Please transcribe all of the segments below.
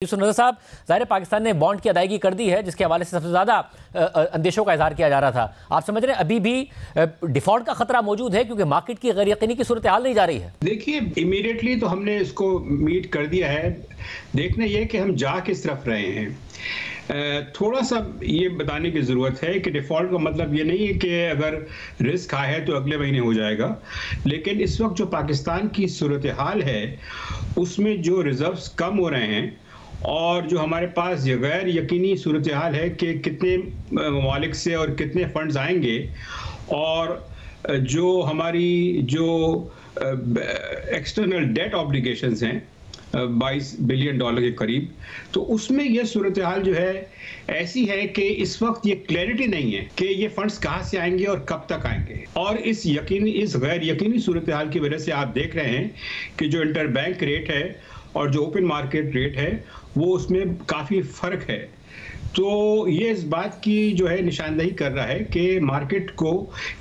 नजर साहब, ज़ाहिर पाकिस्तान ने बॉन्ड की अदायगी कर दी है, जिसके हवाले से सबसे ज़्यादा अंदेशों का इजहार किया जा रहा था। आप समझ रहे हैं अभी भी डिफॉल्ट का खतरा मौजूद है क्योंकि मार्केट की गैर यकीनी की सूरत हाल नहीं जा रही है? देखिए, इमीडिएटली तो हमने इसको मीट कर दिया है। देखना यह कि हम जा किस तरफ रहे हैं। थोड़ा सा ये बताने की ज़रूरत है कि डिफ़ॉल्ट का मतलब ये नहीं है कि अगर रिस्क आया है तो अगले महीने हो जाएगा, लेकिन इस वक्त जो पाकिस्तान की सूरत हाल है उसमें जो रिजर्व्स कम हो रहे हैं और जो हमारे पास ये गैर यकीनी सूरत हाल है कि कितने ममालिक से और कितने फंड्स आएंगे, और जो हमारी जो एक्सटर्नल डेट ऑब्लिगेशंस हैं $22 बिलियन के करीब, तो उसमें यह सूरत हाल जो है ऐसी है कि इस वक्त ये क्लैरिटी नहीं है कि ये फंड्स कहाँ से आएंगे और कब तक आएंगे। और इस गैर यकीनी सूरत हाल की वजह से आप देख रहे हैं कि जो इंटरबैंक रेट है और जो ओपन मार्केट रेट है वो उसमें काफ़ी फ़र्क है। तो ये इस बात की जो है निशानदही कर रहा है कि मार्केट को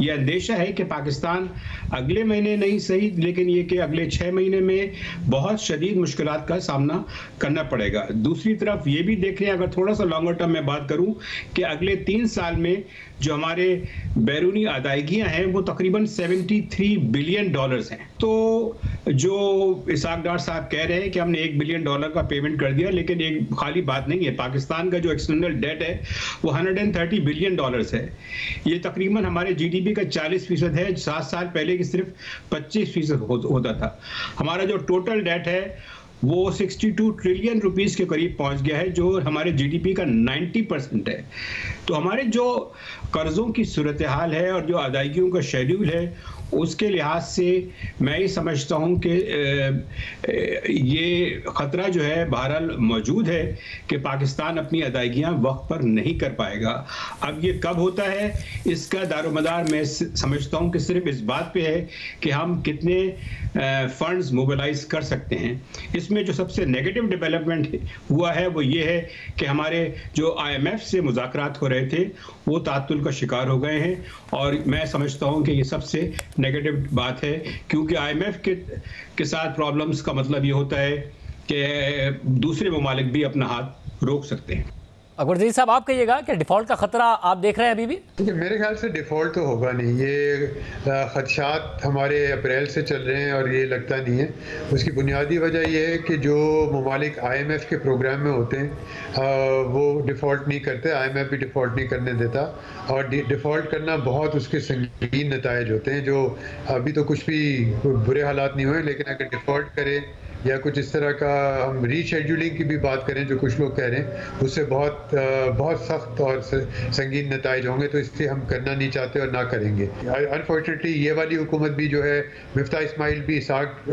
ये अंदेशा है कि पाकिस्तान अगले महीने नहीं सही, लेकिन ये कि अगले 6 महीने में बहुत शदीद मुश्किलात का सामना करना पड़ेगा। दूसरी तरफ ये भी देख रहे हैं, अगर थोड़ा सा लॉन्गर टर्म में बात करूं, कि अगले 3 साल में जो हमारे बैरूनी अदायगियां हैं वो तकरीबन $73 बिलियन हैं। तो जो इसाक डार साहब कह रहे हैं कि हमने $1 बिलियन का पेमेंट कर दिया, लेकिन एक खाली बात नहीं है। पाकिस्तान का जो एक्सटर्नल डेट है वो $130 बिलियन है। ये तकरीबन हमारे जीडीपी का 40% है। 7 साल पहले की सिर्फ 25% होता था। हमारा जो टोटल डेट है वो 62 ट्रिलियन रुपीस के करीब पहुंच गया है, जो हमारे जीडीपी का 90% है। तो हमारे जो कर्जों की सूरत हाल है और जो अदायगियों का शेड्यूल है उसके लिहाज से मैं ये समझता हूँ कि ये ख़तरा जो है बहरहाल मौजूद है कि पाकिस्तान अपनी अदायगियाँ वक्त पर नहीं कर पाएगा। अब ये कब होता है इसका दारोमदार मैं समझता हूँ कि सिर्फ इस बात पे है कि हम कितने फंड्स मोबिलाइज कर सकते हैं। इसमें जो सबसे नेगेटिव डेवलपमेंट हुआ है वो ये है कि हमारे जो IMF से मुज़ाकरात हो रहे थे वो तातुल का शिकार हो गए हैं, और मैं समझता हूँ कि ये सबसे नेगेटिव बात है, क्योंकि IMF के साथ प्रॉब्लम्स का मतलब ये होता है कि दूसरे ममालिक भी अपना हाथ रोक सकते हैं। अकबर जहीर साहब, आप कहिएगा कि डिफ़ॉल्ट का ख़तरा आप देख रहे हैं अभी भी? मेरे ख्याल से डिफ़ॉल्ट तो होगा नहीं। ये खदशात हमारे अप्रैल से चल रहे हैं और ये लगता नहीं है। उसकी बुनियादी वजह यह है कि जो ममालिक IMF के प्रोग्राम में होते हैं वो डिफ़ॉल्ट नहीं करते। IMF भी डिफ़ॉल्ट नहीं करने देता, और डिफ़ॉल्ट करना बहुत उसके संगीन नताइज होते हैं। जो अभी तो कुछ भी बुरे हालात नहीं हुए, लेकिन अगर डिफ़ॉल्ट करें या कुछ इस तरह का हम रीशेड्यूलिंग की भी बात करें जो कुछ लोग कह रहे हैं, उससे बहुत सख्त और संगीन नताइज होंगे। तो इसलिए हम करना नहीं चाहते और ना करेंगे। अनफॉर्चुनेटली ये वाली हुकूमत भी जो है, मिफ्ता इस्माइल भी,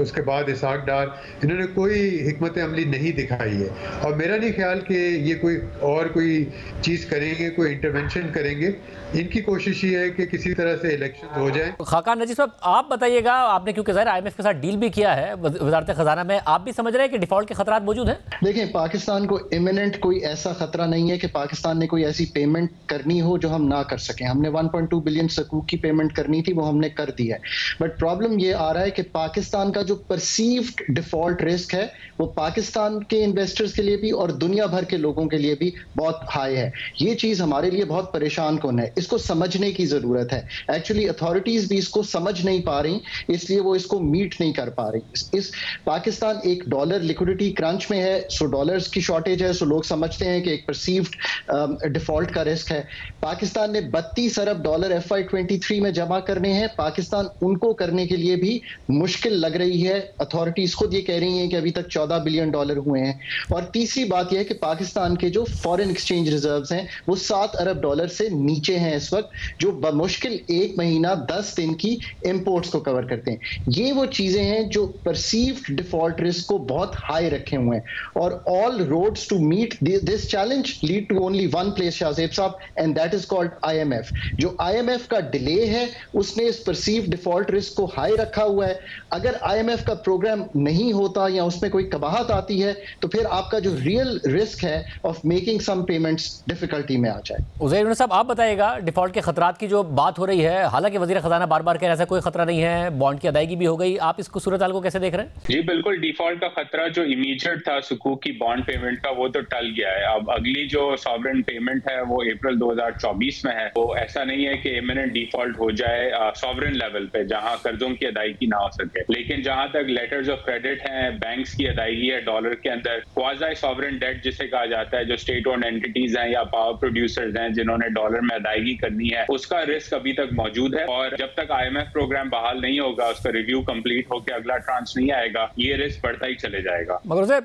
उसके बाद इसाक डार, इन्होंने कोई हिकमत अमली नहीं दिखाई है। और मेरा नहीं ख्याल कि ये कोई चीज़ करेंगे, कोई इंटरवेंशन करेंगे। इनकी कोशिश ये है कि किसी तरह से इलेक्शन हो जाए। खाकान नजीर साहब, आप बताइएगा, आपने क्योंकि ज़ाहिर IMF के साथ डील भी किया है वजारत खजाना में, आप भी समझ रहे हैं कि डिफ़ॉल्ट के खतरात मौजूद हैं? देखिए, पाकिस्तान को इमिनेंट कोई ऐसा खतरा नहीं है कि पाकिस्तान ने कोई ऐसी पेमेंट करनी हो जो हम ना कर सकें। हमने 1.2 बिलियन सकूक की पेमेंट करनी थी, वो हमने कर दी है। बट प्रॉब्लम ये आ रहा है कि पाकिस्तान का जो परसीव्ड डिफॉल्ट रिस्क है वो पाकिस्तान के इन्वेस्टर्स के लिए भी और दुनिया भर के लोगों के लिए भी बहुत हाई है। ये चीज हमारे लिए बहुत परेशान कौन है, इसको समझने की जरूरत है। एक्चुअली अथॉरिटीज भी इसको समझ नहीं पा रही, इसलिए वो इसको मीट नहीं कर पा रही। इस पाकिस्तान एक डॉलर लिक्विडिटी क्रंच में है, सो डॉलर्स की शॉर्टेज है, सो लोग समझते हैं कि एक परसीव्ड डिफॉल्ट का रिस्क है। पाकिस्तान ने $32 अरब FY23 में जमा करने हैं। पाकिस्तान उनको करने के लिए भी मुश्किल लग रही है। अथॉरिटीज खुद ये कह रही हैं कि अभी तक $14 बिलियन हुए हैं। और तीसरी बात यह है कि पाकिस्तान के जो फॉरेन एक्सचेंज रिजर्व्स हैं वो $7 अरब से नीचे हैं इस वक्त, जो बमुश्किल 1 महीना 10 दिन की इंपोर्ट्स को कवर करते हैं। ये वो चीजें हैं जो परसीव्ड डिफॉल्ट रिस्क को बहुत हाई रखे हुए हैं, और all roads to meet this challenge lead to only one place, Shahzeb साहब, and that is called IMF। जो IMF का डिले है उसने इस परसीव्ड डिफॉल्ट रिस्क को हाई रखा हुआ है। अगर IMF का प्रोग्राम नहीं होता या उसमें कोई कबाहत आती है तो फिर आपका जो रियल रिस्क है of making some payments difficulty में आ जाए। उज़ैर साहब, आप बताइएगा, डिफॉल्ट के खतरात की जो बात हो रही है, हालांकि वज़ीर ख़ज़ाना बार बार कह रहा है ऐसा कोई खतरा नहीं है, बॉन्ड की अदायगी भी हो गई, आप इसको सूरत हाल को कैसे देख रहे हैं? जी बिल्कुल, डिफॉल्ट का खतरा जो इमीडिएट था सुकूक की बॉन्ड पेमेंट का, वो तो टल गया है। अब अगली जो सॉवरेन पेमेंट है वो अप्रैल 2024 में है। वो ऐसा नहीं है कि इमिनेंट डिफॉल्ट हो जाए सॉवरेन लेवल पे जहां कर्जों की अदायगी ना हो सके, लेकिन जहां तक लेटर्स ऑफ क्रेडिट हैं, बैंक्स की अदायगी है डॉलर के अंदर, क्वाज़ी सॉवरेन डेट जिसे कहा जाता है, जो स्टेट ओन्ड एंटिटीज हैं या पावर प्रोड्यूसर्स हैं जिन्होंने डॉलर में अदायगी करनी है, उसका रिस्क अभी तक मौजूद है। और जब तक IMF प्रोग्राम बहाल नहीं होगा, उसका रिव्यू कंप्लीट होकर अगला ट्रांच नहीं आएगा, ये रिस्क बढ़ता ही चले जाएगा। मगर उसे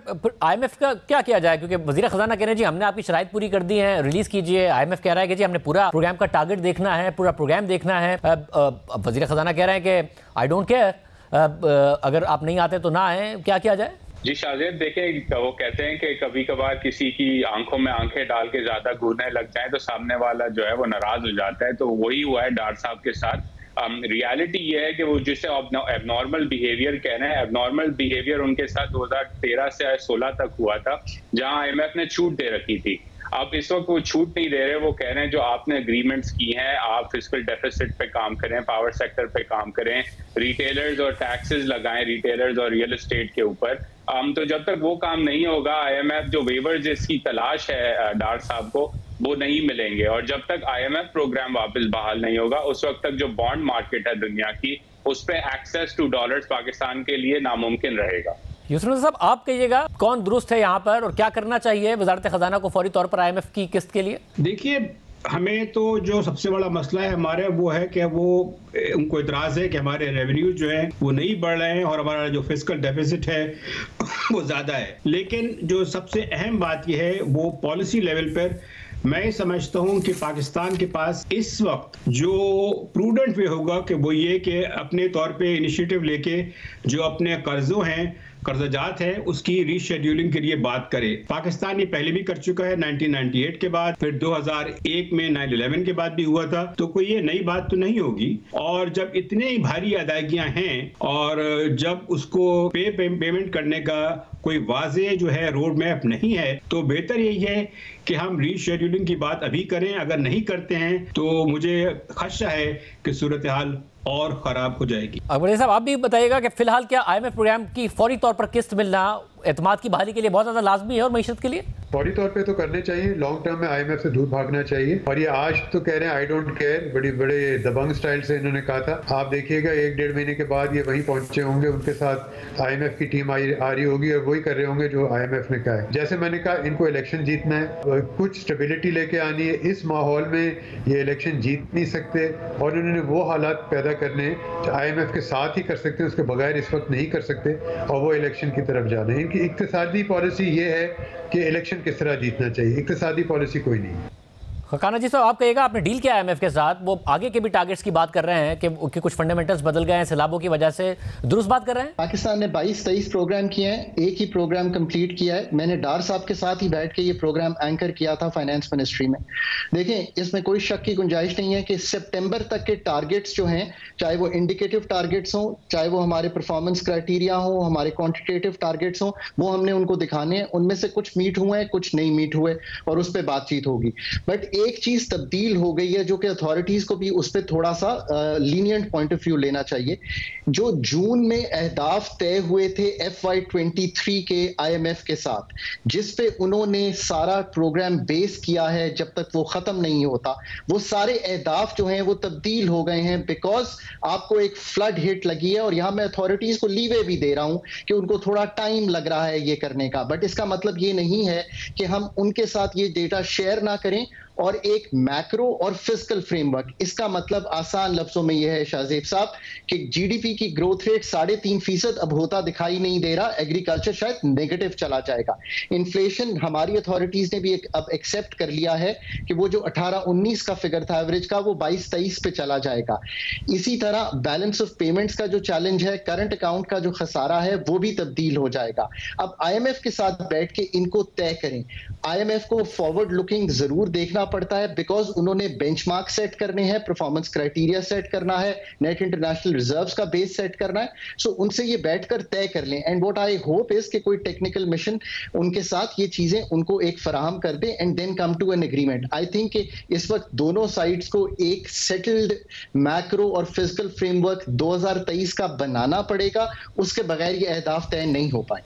IMF का क्या किया जाए, क्योंकि वजीर खजाना कह रहे हैं जी हमने आपकी शराइत पूरी कर दी है, रिलीज कीजिए। IMF कह रहा है कि जी हमने पूरा प्रोग्राम का टारगेट देखना है, पूरा प्रोग्राम देखना है। वजीर खजाना कह रहे हैं कि आई डोंट केयर, अगर आप नहीं आते तो ना आए, क्या किया जाए? जी शाजिद, देखें वो कहते हैं कि कभी कभार किसी की आंखों में आंखें डाल के ज्यादा घूरने लग जाए तो सामने वाला जो है वो नाराज हो जाता है। तो वही हुआ है डार साहब के साथ। रियलिटी ये है कि वो जिसे एबनॉर्मल बिहेवियर कह रहे हैं, एबनॉर्मल बिहेवियर उनके साथ 2013 से 16 तक हुआ था, जहां IMF ने छूट दे रखी थी। अब इस वक्त वो छूट नहीं दे रहे, वो कह रहे हैं जो आपने एग्रीमेंट्स की हैं, आप फिस्कल डेफिसिट पे काम करें, पावर सेक्टर पे काम करें, रिटेलर्स और टैक्सेस लगाएं रिटेलर्स और रियल एस्टेट के ऊपर। तो जब तक वो काम नहीं होगा, IMF जो वेवर्स जिसकी तलाश है डार साहब को, वो नहीं मिलेंगे। और जब तक IMF प्रोग्राम वापस बहाल नहीं होगा, उस वक्त तक जो बॉन्ड मार्केट है दुनिया की, उस पर एक्सेस टू डॉलर्स पाकिस्तान के लिए नामुमकिन रहेगा। यूसुफ साहब, आप कहिएगा कौन दुरुस्त है यहाँ पर और क्या करना चाहिए वजारत खजाना को फौरी तौर पर IMF की किस्त के लिए? देखिए, हमें तो जो सबसे बड़ा मसला है हमारे वो है कि वो उनको इतराज़ है कि हमारे रेवेन्यू जो है वो नहीं बढ़ रहे हैं और हमारा जो फिस्कल डेफिसिट है वो ज़्यादा है। लेकिन जो सबसे अहम बात यह है वो पॉलिसी लेवल पर मैं समझता हूं कि पाकिस्तान के पास इस वक्त जो प्रूडेंट वे होगा कि वो ये कि अपने तौर पे इनिशिएटिव लेके जो अपने कर्जों हैं, कर्जाजात है, उसकी रीशेड्यूलिंग के लिए बात करे। पाकिस्तान ये पहले भी कर चुका है, 1998 के बाद, फिर 2001 में 9/11 के बाद भी हुआ था, तो कोई ये नई बात तो नहीं होगी। और जब इतने ही भारी अदायगियां हैं और जब उसको पेमेंट करने का कोई वाज़ेह जो है रोड मैप नहीं है, तो बेहतर यही है कि हम रीशेड्यूलिंग की बात अभी करें। अगर नहीं करते हैं तो मुझे खदशा है कि सूरत हाल और खराब हो जाएगी। अकबर साहब, आप भी बताइएगा कि फिलहाल क्या IMF प्रोग्राम की फौरी तौर पर किस्त मिलना एतमाद की बहाली के लिए बहुत ज्यादा लाजमी है और मईशत के लिए? फौरी तौर पे तो करने चाहिए, लॉन्ग टर्म में IMF से दूर भागना चाहिए। और ये आज तो कह रहे हैं आई डोंट केयर, बड़े दबंग स्टाइल से इन्होंने कहा था। आप देखिएगा 1-1.5 महीने के बाद ये वहीं पहुंचे होंगे, उनके साथ IMF की टीम आ रही होगी और वही कर रहे होंगे जो IMF ने कहा है। जैसे मैंने कहा, इनको इलेक्शन जीतना है, कुछ स्टेबिलिटी लेके आनी है। इस माहौल में ये इलेक्शन जीत नहीं सकते और उन्होंने वो हालात पैदा करने जो IMF के साथ ही कर सकते हैं, उसके बगैर इस वक्त नहीं कर सकते और वो इलेक्शन की तरफ जाना है। इनकी इक्तिसादी पॉलिसी ये है कि इलेक्शन किस तरह जीतना चाहिए, इक्तिसादी पॉलिसी कोई नहीं है। खकाना जी साहब, आप कहिएगा आपने डील किया IMF के साथ, वो आगे के भी टारगेट्स की बात कर रहे हैं कि कुछ फंडामेंटल्स बदल गए हैं सैलाबों की वजह से, दुरुस्त बात कर रहे हैं? पाकिस्तान ने 22-23 प्रोग्राम किए हैं, एक ही प्रोग्राम कंप्लीट किया है। मैंने डार साहब के साथ ही बैठ के ये प्रोग्राम एंकर किया था फाइनेंस मिनिस्ट्री में। देखें, इसमें कोई शक की गुंजाइश नहीं है कि सितंबर तक के टारगेट्स जो हैं, चाहे वो इंडिकेटिव टारगेट्स हों, चाहे वो हमारे परफॉर्मेंस क्राइटेरिया हो, हमारे क्वांटिटेटिव टारगेट्स हों, वो हमने उनको दिखाने हैं। उनमें से कुछ मीट हुए हैं, कुछ नहीं मीट हुए और उस पर बातचीत होगी। बट एक चीज तब्दील हो गई है जो कि अथॉरिटीज को भी उस पर थोड़ा सा लीनियंट पॉइंट ऑफ व्यू लेना चाहिए। जो जून में अहदाफ तय हुए थे FY23 के IMF के साथ, जिस पे उन्होंने सारा प्रोग्राम बेस किया है, जब तक वो खत्म नहीं होता, वो सारे अहदाफ जो हैं वो तब्दील हो गए हैं बिकॉज आपको एक फ्लड हिट लगी है। और यहां मैं अथॉरिटीज को लीवे भी दे रहा हूं कि उनको थोड़ा टाइम लग रहा है ये करने का, बट इसका मतलब ये नहीं है कि हम उनके साथ ये डेटा शेयर ना करें। और एक मैक्रो और फिस्कल फ्रेमवर्क, इसका मतलब आसान लफ्जों में यह है शाहजेब साहब कि GDP की ग्रोथ रेट 3.5% अब होता दिखाई नहीं दे रहा, एग्रीकल्चर शायद नेगेटिव चला जाएगा। इन्फ्लेशन हमारी अथॉरिटीज ने भी अब एक्सेप्ट कर लिया है कि वो जो 18-19 का फिगर था एवरेज का, वो 22-23 पे चला जाएगा। इसी तरह बैलेंस ऑफ पेमेंट्स का जो चैलेंज है, करंट अकाउंट का जो खसारा है, वो भी तब्दील हो जाएगा। अब IMF के साथ बैठ के इनको तय करें। IMF को फॉरवर्ड लुकिंग जरूर देखना पड़ता है बिकॉज उन्होंने बेंचमार्क सेट करने हैं, परफॉर्मेंस क्राइटेरिया सेट करना है, नेट इंटरनेशनल रिजर्व्स का बेस सेट करना है। सो उनसे ये बैठकर तय कर लें। And what I hope is कि कोई टेक्निकल मिशन उनके साथ ये चीजें उनको एक फराहम कर दे and then come to an agreement. I think इस वक्त दोनों साइड्स को एक सेटल्ड मैक्रो और फिजिकल फ्रेमवर्क 2023 का बनाना पड़ेगा, उसके बगैर ये अहदाफ तय नहीं हो पाए।